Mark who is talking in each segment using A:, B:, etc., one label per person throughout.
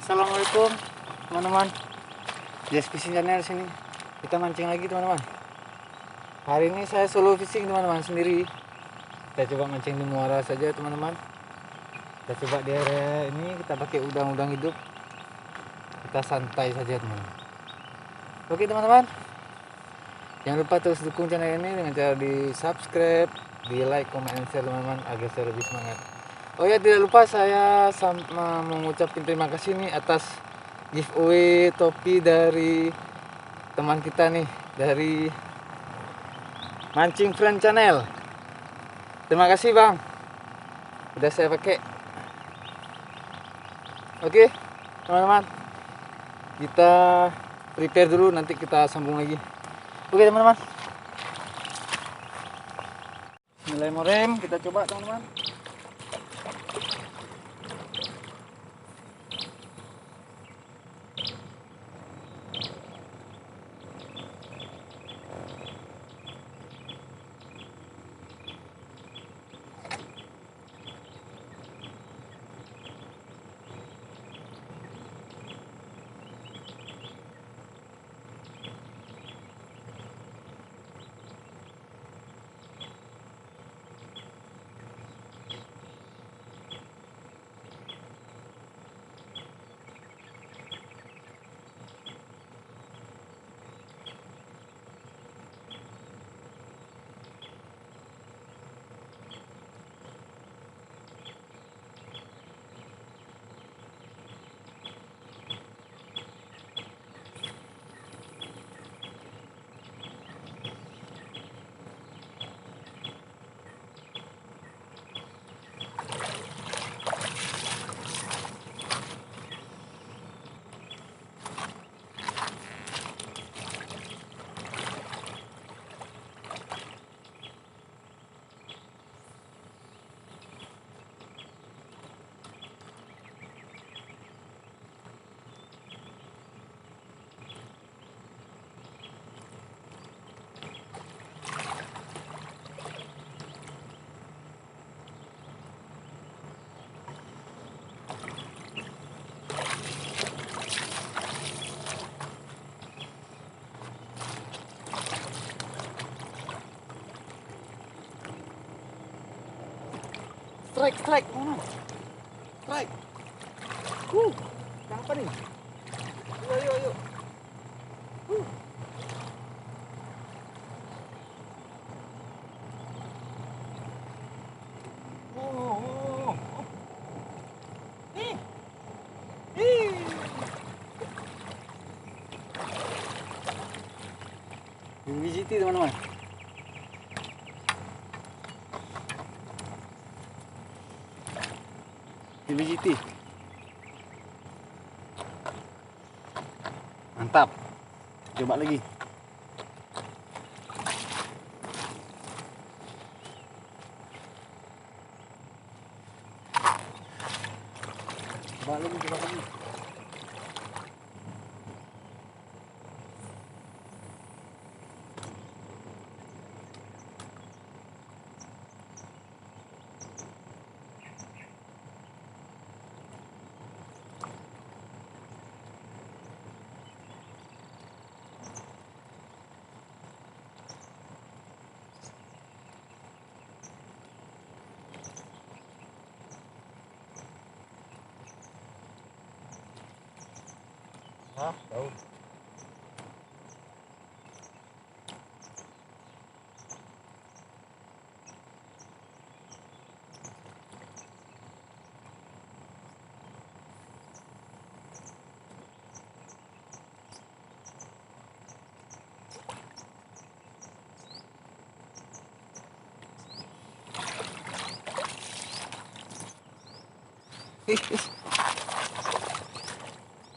A: Assalamualaikum teman-teman. Just Fishing Channel sini. Kita mancing lagi teman-teman. Hari ini saya solo fishing teman-teman, sendiri. Kita coba mancing di muara saja teman-teman. Kita coba di area ini kita pakai udang-udang hidup. Kita santai saja teman-teman. Oke teman-teman. Jangan lupa terus dukung channel ini dengan cara di subscribe, di like, comment, dan share teman-teman agar saya lebih semangat. Oh ya, tidak lupa saya mengucapkan terima kasih nih atas giveaway topi dari teman kita nih, dari Mancing Friend Channel. Terima kasih bang, udah saya pakai. Oke teman-teman, kita prepare dulu, nanti kita sambung lagi. Oke teman-teman, Bismillahirrahmanirrahim. Kita coba teman-teman. Strike, mana? Strike. Yang apa nih? Ayo. Nih. VGT teman-teman. VGT. Mantap. Coba lagi. Coba lagi. Daun.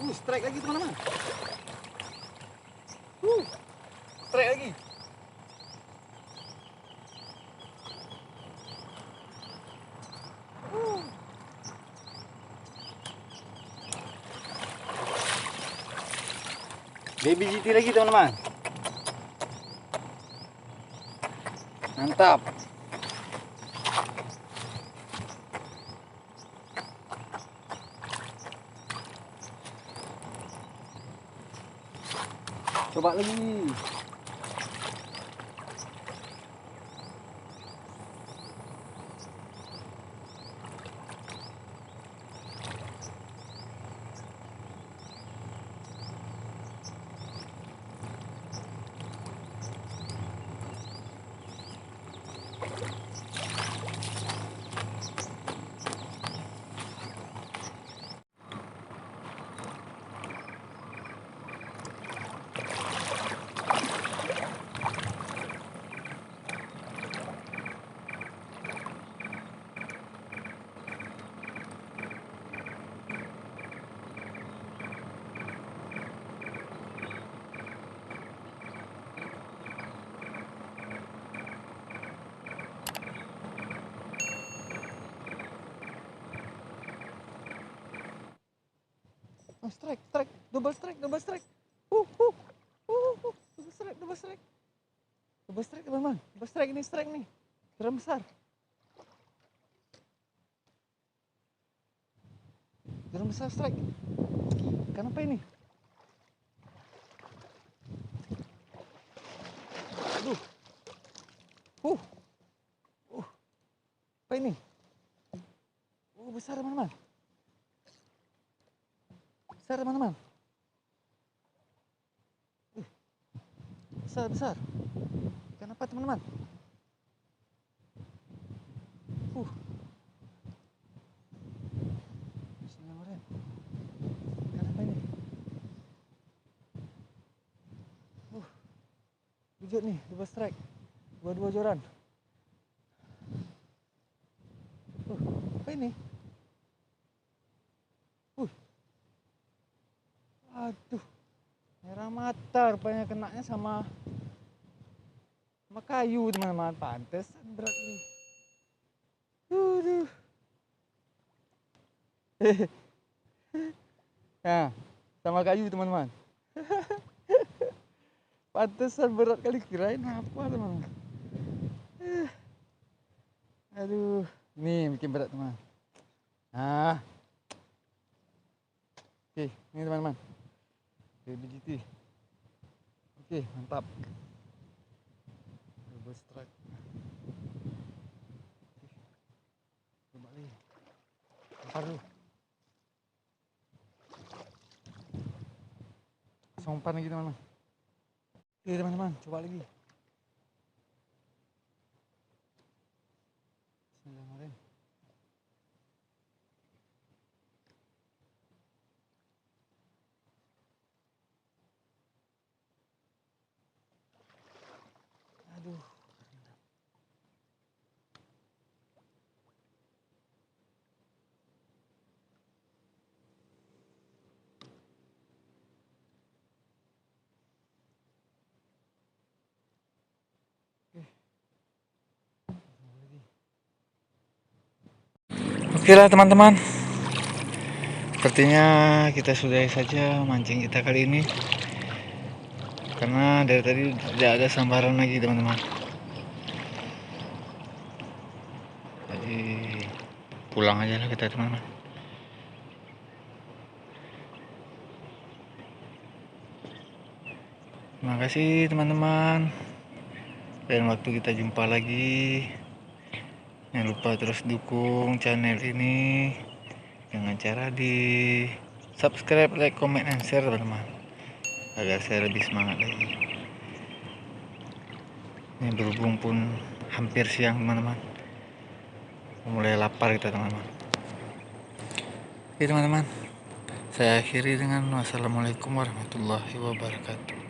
A: Strike lagi teman-teman. Strike lagi. Baby GT lagi teman-teman. Mantap. Coba lagi. Oh, strike, double strike. Double strike, teman-teman. Double strike nih. Geram besar. Strike. Kenapa ini? Aduh. Apa ini? Besar, teman-teman. Besar. Kenapa, teman-teman? Bismillahirrahmanirrahim. Kenapa ini? Wujud nih, double strike. Dua-dua joran. Apa ini? Aduh. Merah mata, rupanya kenanya sama kayu, teman-teman. Pantesan berat nih. Nah, sama kayu, teman-teman. Pantesan berat kali, kirain apa, teman-teman. Aduh, ini bikin berat, teman. Nah, oke, ini teman-teman. BGT. Oke, mantap. Double strike. Coba lagi. Bentar dulu. Umpan lagi, teman-teman. Oke, teman-teman, coba lagi. Bismillahirrahmanirrahim. Aduh. Oke lah, teman-teman. Sepertinya kita sudahi saja mancing kita kali ini, karena dari tadi tidak ada sambaran lagi, teman-teman. Jadi pulang aja lah kita, teman-teman. Terima kasih, teman-teman. Dan waktu kita jumpa lagi. Jangan lupa terus dukung channel ini dengan cara di subscribe, like, comment, and share, teman-teman, agar saya lebih semangat lagi. Ini berhubung pun hampir siang, teman-teman. Mulai lapar kita, teman-teman. Oke, teman-teman. Saya akhiri dengan wassalamualaikum warahmatullahi wabarakatuh.